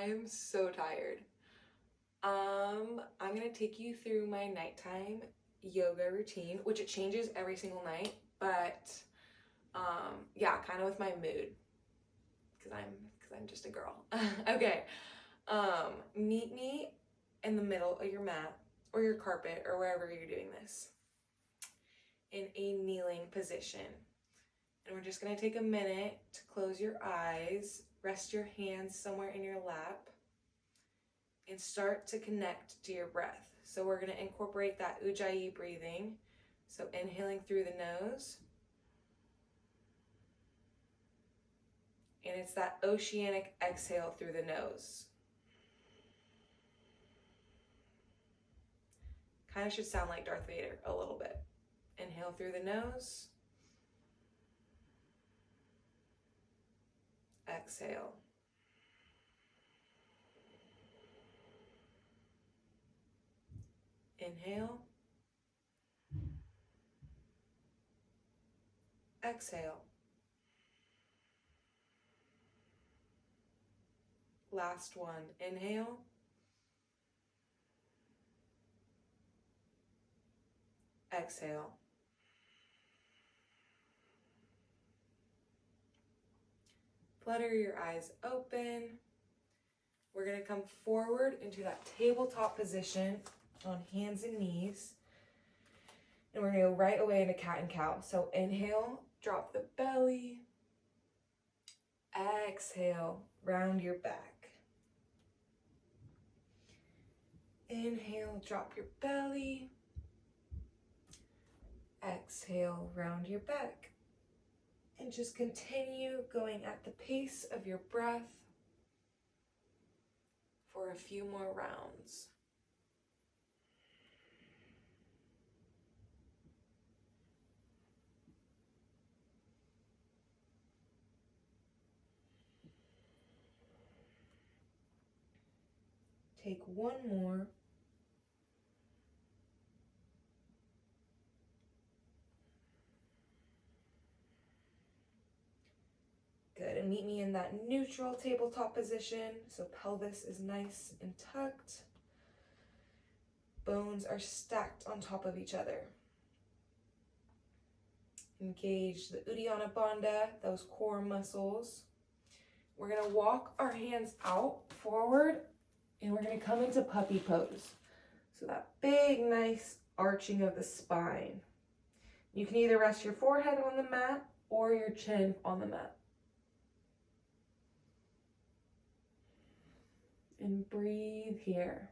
I am so tired. I'm gonna take you through my nighttime yoga routine, which it changes every single night, but yeah, kind of with my mood, because I'm just a girl. Okay. Meet me in the middle of your mat or your carpet or wherever you're doing this in a kneeling position. And we're just gonna take a minute to close your eyes, rest your hands somewhere in your lap, and start to connect to your breath. So we're going to incorporate that Ujjayi breathing. So inhaling through the nose. And it's that oceanic exhale through the nose. Kind of should sound like Darth Vader a little bit. Inhale through the nose. Exhale. Inhale. Exhale. Last one. Inhale. Exhale. Flutter your eyes open. We're going to come forward into that tabletop position on hands and knees. And we're going to go right away into cat and cow. So inhale, drop the belly. Exhale, round your back. Inhale, drop your belly. Exhale, round your back. And just continue going at the pace of your breath for a few more rounds. Take one more. Good, and meet me in that neutral tabletop position. So pelvis is nice and tucked. Bones are stacked on top of each other. Engage the Uddiyana Bandha, those core muscles. We're gonna walk our hands out forward and we're gonna come into puppy pose. So that big, nice arching of the spine. You can either rest your forehead on the mat or your chin on the mat. And breathe here.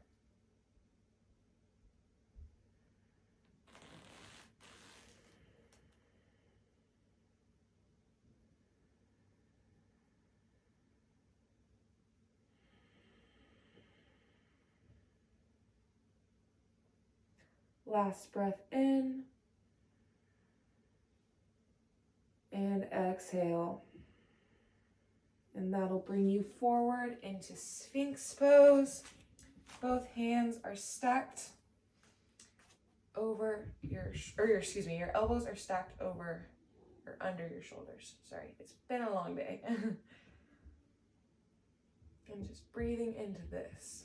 Last breath in. And exhale. And that'll bring you forward into Sphinx pose. Both hands are stacked over your elbows are stacked over or under your shoulders. Sorry, it's been a long day. And just breathing into this.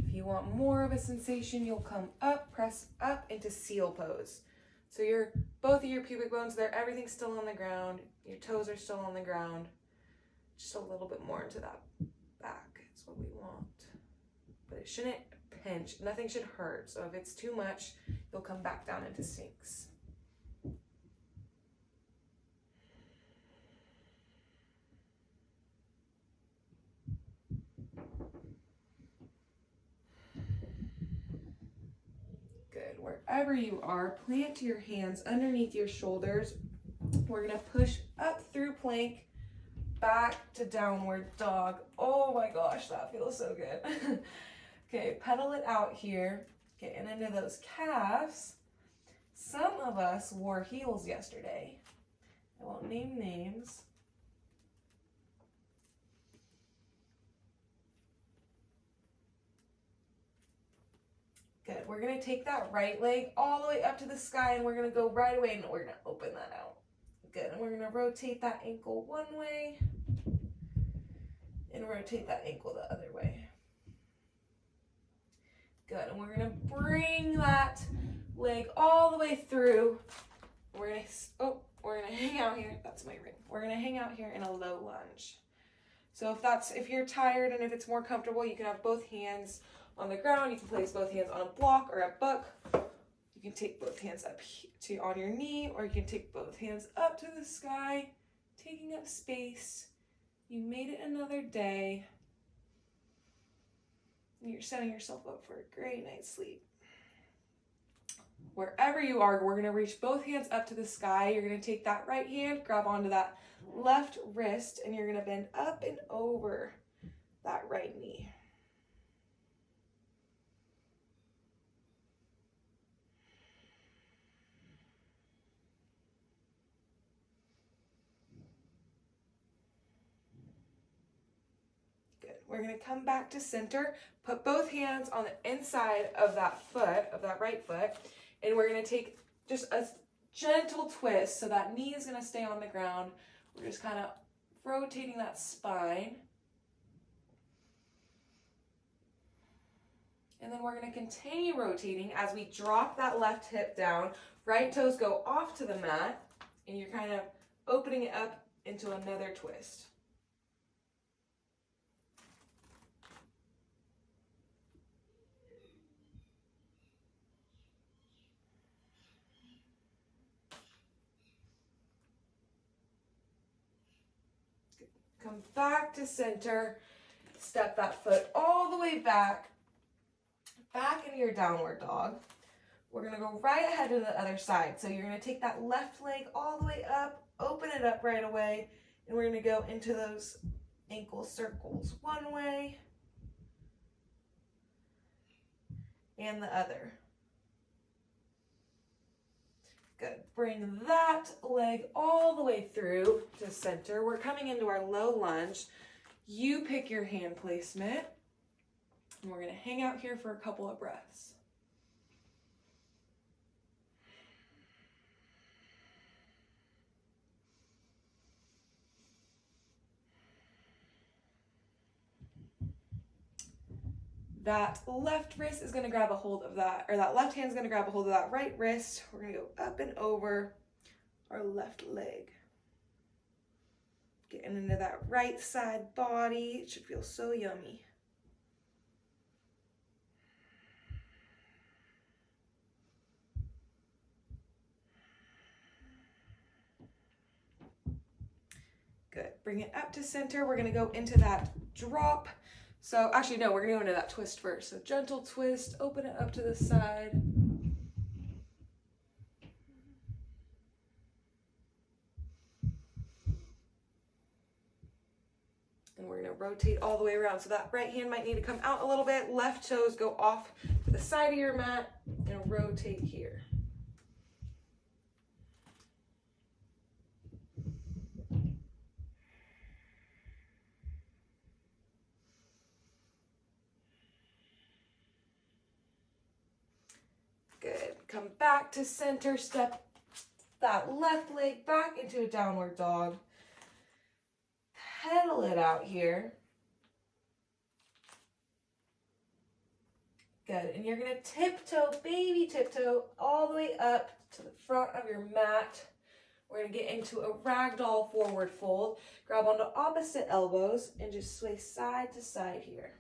If you want more of a sensation, you'll come up, press up into seal pose. So both of your pubic bones there, everything's still on the ground. Your toes are still on the ground. Just a little bit more into that back is what we want. But it shouldn't pinch. Nothing should hurt. So if it's too much, you'll come back down into Sphinx. Wherever you are, plant your hands underneath your shoulders. We're going to push up through plank, back to downward dog. Oh my gosh, that feels so good. Okay, pedal it out here. Getting into those calves. Some of us wore heels yesterday. I won't name names. Good. We're going to take that right leg all the way up to the sky, and we're going to go right away, and we're going to open that out. Good. And we're going to rotate that ankle one way and rotate that ankle the other way. Good. And we're going to bring that leg all the way through. We're going to hang out here. That's my ring. We're going to hang out here in a low lunge. So if you're tired and if it's more comfortable, you can have both hands on the ground. You can place both hands on a block or a book. You can take both hands up on your knee, or you can take both hands up to the sky, taking up space. You made it another day. You're setting yourself up for a great night's sleep. Wherever you are, we're going to reach both hands up to the sky. You're going to take that right hand, grab onto that left wrist, and you're going to bend up and over that right knee. Good. We're going to come back to center, put both hands on the inside of that foot, of that right foot, and we're going to take just a gentle twist. So that knee is going to stay on the ground. We're just kind of rotating that spine. And then we're going to continue rotating as we drop that left hip down. Right toes go off to the mat, and you're kind of opening it up into another twist. Come back to center. Step that foot all the way back into your downward dog. We're going to go right ahead to the other side. So you're going to take that left leg all the way up, open it up right away, and we're going to go into those ankle circles one way and the other. Good. Bring that leg all the way through to center. We're coming into our low lunge. You pick your hand placement. And we're going to hang out here for a couple of breaths. That left wrist is going to grab a hold of that, or that left hand is going to grab a hold of that right wrist. We're going to go up and over our left leg. Getting into that right side body. It should feel so yummy. Good. Bring it up to center. We're going to go into that drop. So actually, no, we're going to go into that twist first. So gentle twist, open it up to the side. And we're going to rotate all the way around. So that right hand might need to come out a little bit. Left toes go off to the side of your mat and rotate here. Good. Come back to center. Step that left leg back into a downward dog. Pedal it out here. Good. And you're going to tiptoe, baby tiptoe, all the way up to the front of your mat. We're going to get into a ragdoll forward fold. Grab onto opposite elbows and just sway side to side here.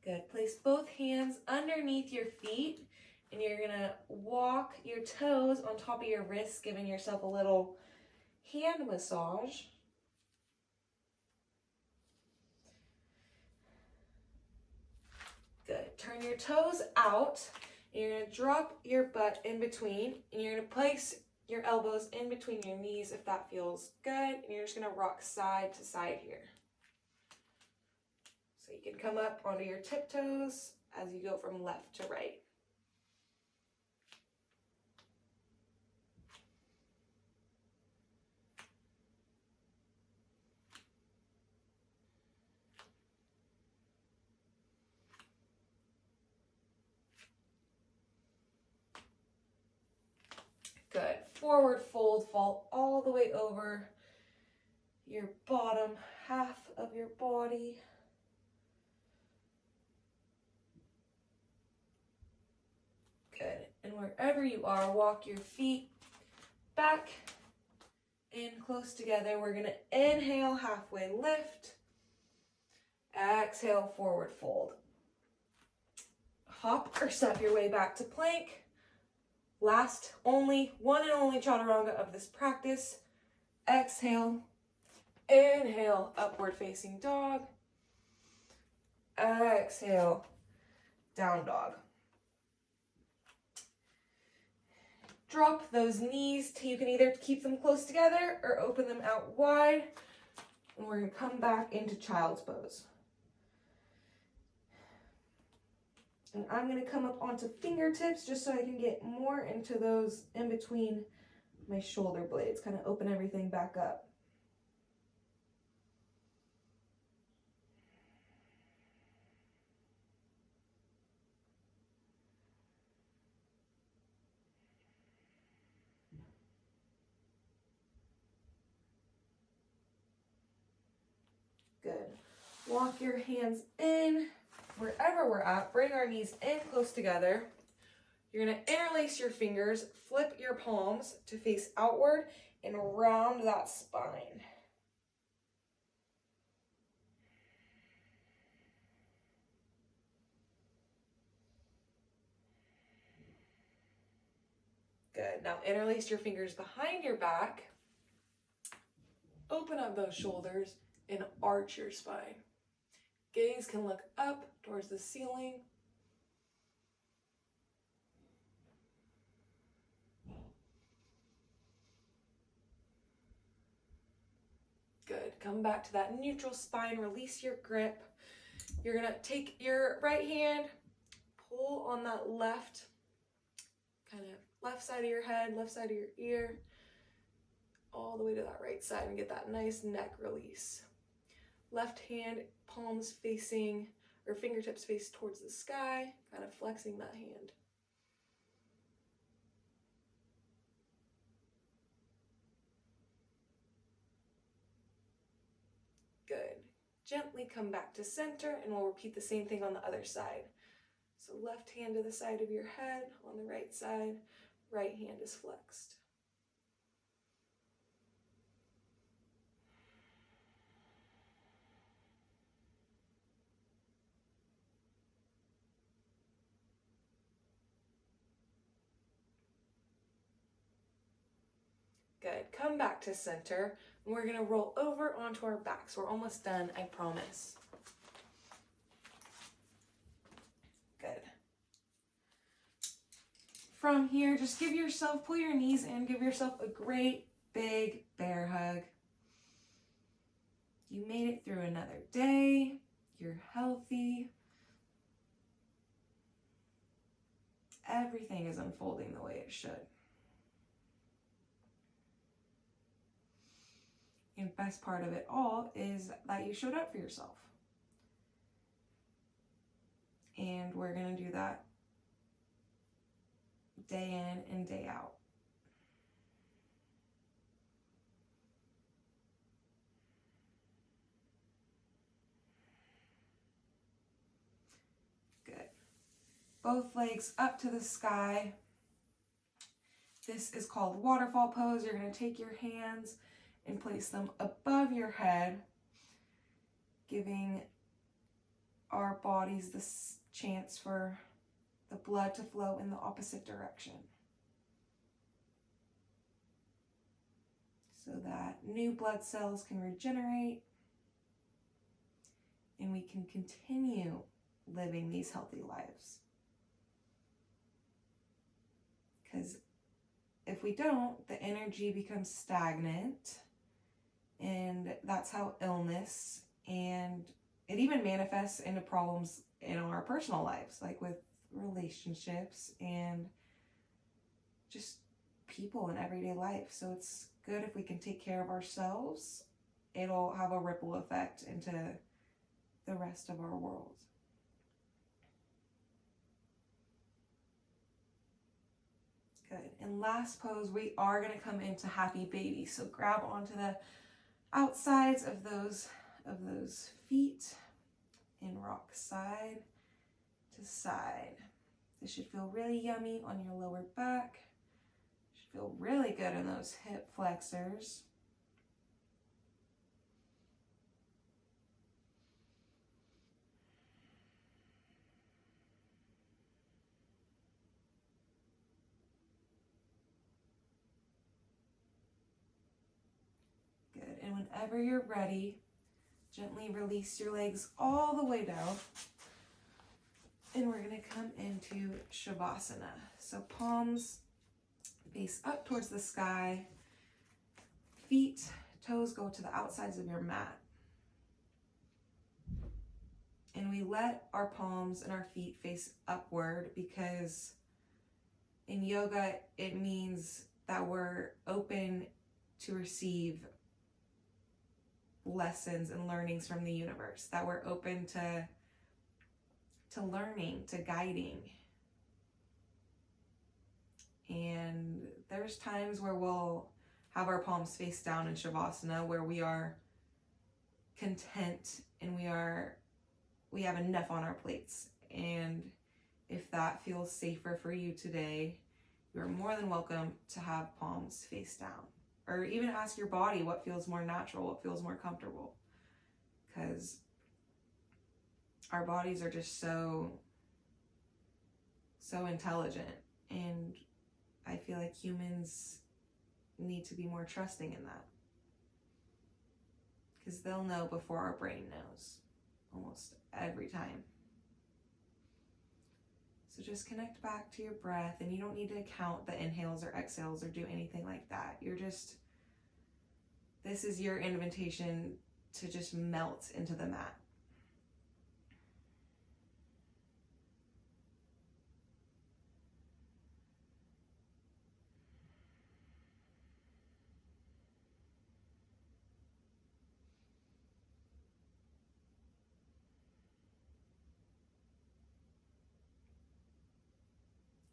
Good. Place both hands underneath your feet, and you're going to walk your toes on top of your wrists, giving yourself a little hand massage. Good. Turn your toes out, and you're going to drop your butt in between, and you're going to place your elbows in between your knees if that feels good, and you're just going to rock side to side here. So you can come up onto your tiptoes as you go from left to right. Good. Forward fold, fall all the way over your bottom half of your body. Good. And wherever you are, walk your feet back in close together. We're going to inhale, halfway lift. Exhale, forward fold. Hop or step your way back to plank. Last one and only chaturanga of this practice. Exhale, inhale, upward facing dog. Exhale, down dog. Drop those knees. You can either keep them close together or open them out wide. And we're going to come back into child's pose. And I'm going to come up onto fingertips just so I can get more into those in between my shoulder blades. Kind of open everything back up. Good. Walk your hands in. Wherever we're at, bring our knees in close together. You're going to interlace your fingers, flip your palms to face outward, and round that spine. Good. Now interlace your fingers behind your back. Open up those shoulders and arch your spine. Gaze can look up towards the ceiling. Good. Come back to that neutral spine. Release your grip. You're going to take your right hand, pull on that left, kind of left side of your head, left side of your ear, all the way to that right side, and get that nice neck release. Left hand, palms facing, or fingertips face towards the sky, kind of flexing that hand. Good. Gently come back to center, and we'll repeat the same thing on the other side. So left hand to the side of your head, on the right side, right hand is flexed. Good. Come back to center. And we're going to roll over onto our backs. We're almost done, I promise. Good. From here, just pull your knees in, give yourself a great big bear hug. You made it through another day. You're healthy. Everything is unfolding the way it should. And best part of it all is that you showed up for yourself. And we're going to do that day in and day out. Good. Both legs up to the sky. This is called waterfall pose. You're going to take your hands and place them above your head, giving our bodies this chance for the blood to flow in the opposite direction, so that new blood cells can regenerate and we can continue living these healthy lives. Because if we don't, the energy becomes stagnant. And that's how illness, and it even manifests into problems in our personal lives, like with relationships and just people in everyday life. So it's good if we can take care of ourselves. It'll have a ripple effect into the rest of our world. Good. And last pose, we are going to come into happy baby. So grab onto the outsides of those feet and rock side to side. This should feel really yummy on your lower back. Should feel really good in those hip flexors. Good. And whenever you're ready, gently release your legs all the way down. And we're going to come into Shavasana. So palms face up towards the sky. Feet, toes go to the outsides of your mat. And we let our palms and our feet face upward because in yoga, it means that we're open to receive lessons and learnings from the universe, that we're open to learning, to guiding. And there's times where we'll have our palms face down in Shavasana where we are content and we have enough on our plates. And if that feels safer for you today, you're more than welcome to have palms face down. Or even ask your body what feels more natural, what feels more comfortable. Because our bodies are just so intelligent, and I feel like humans need to be more trusting in that, because they'll know before our brain knows almost every time. So just connect back to your breath, and you don't need to count the inhales or exhales or do anything like that. This is your invitation to just melt into the mat.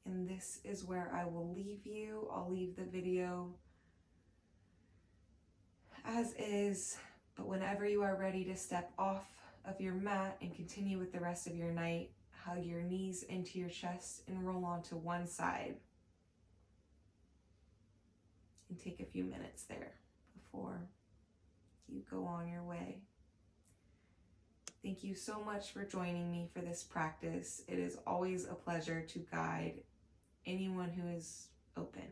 And this is where I will leave you. I'll leave the video as is, but whenever you are ready to step off of your mat and continue with the rest of your night, hug your knees into your chest and roll onto one side. And take a few minutes there before you go on your way. Thank you so much for joining me for this practice. It is always a pleasure to guide anyone who is open.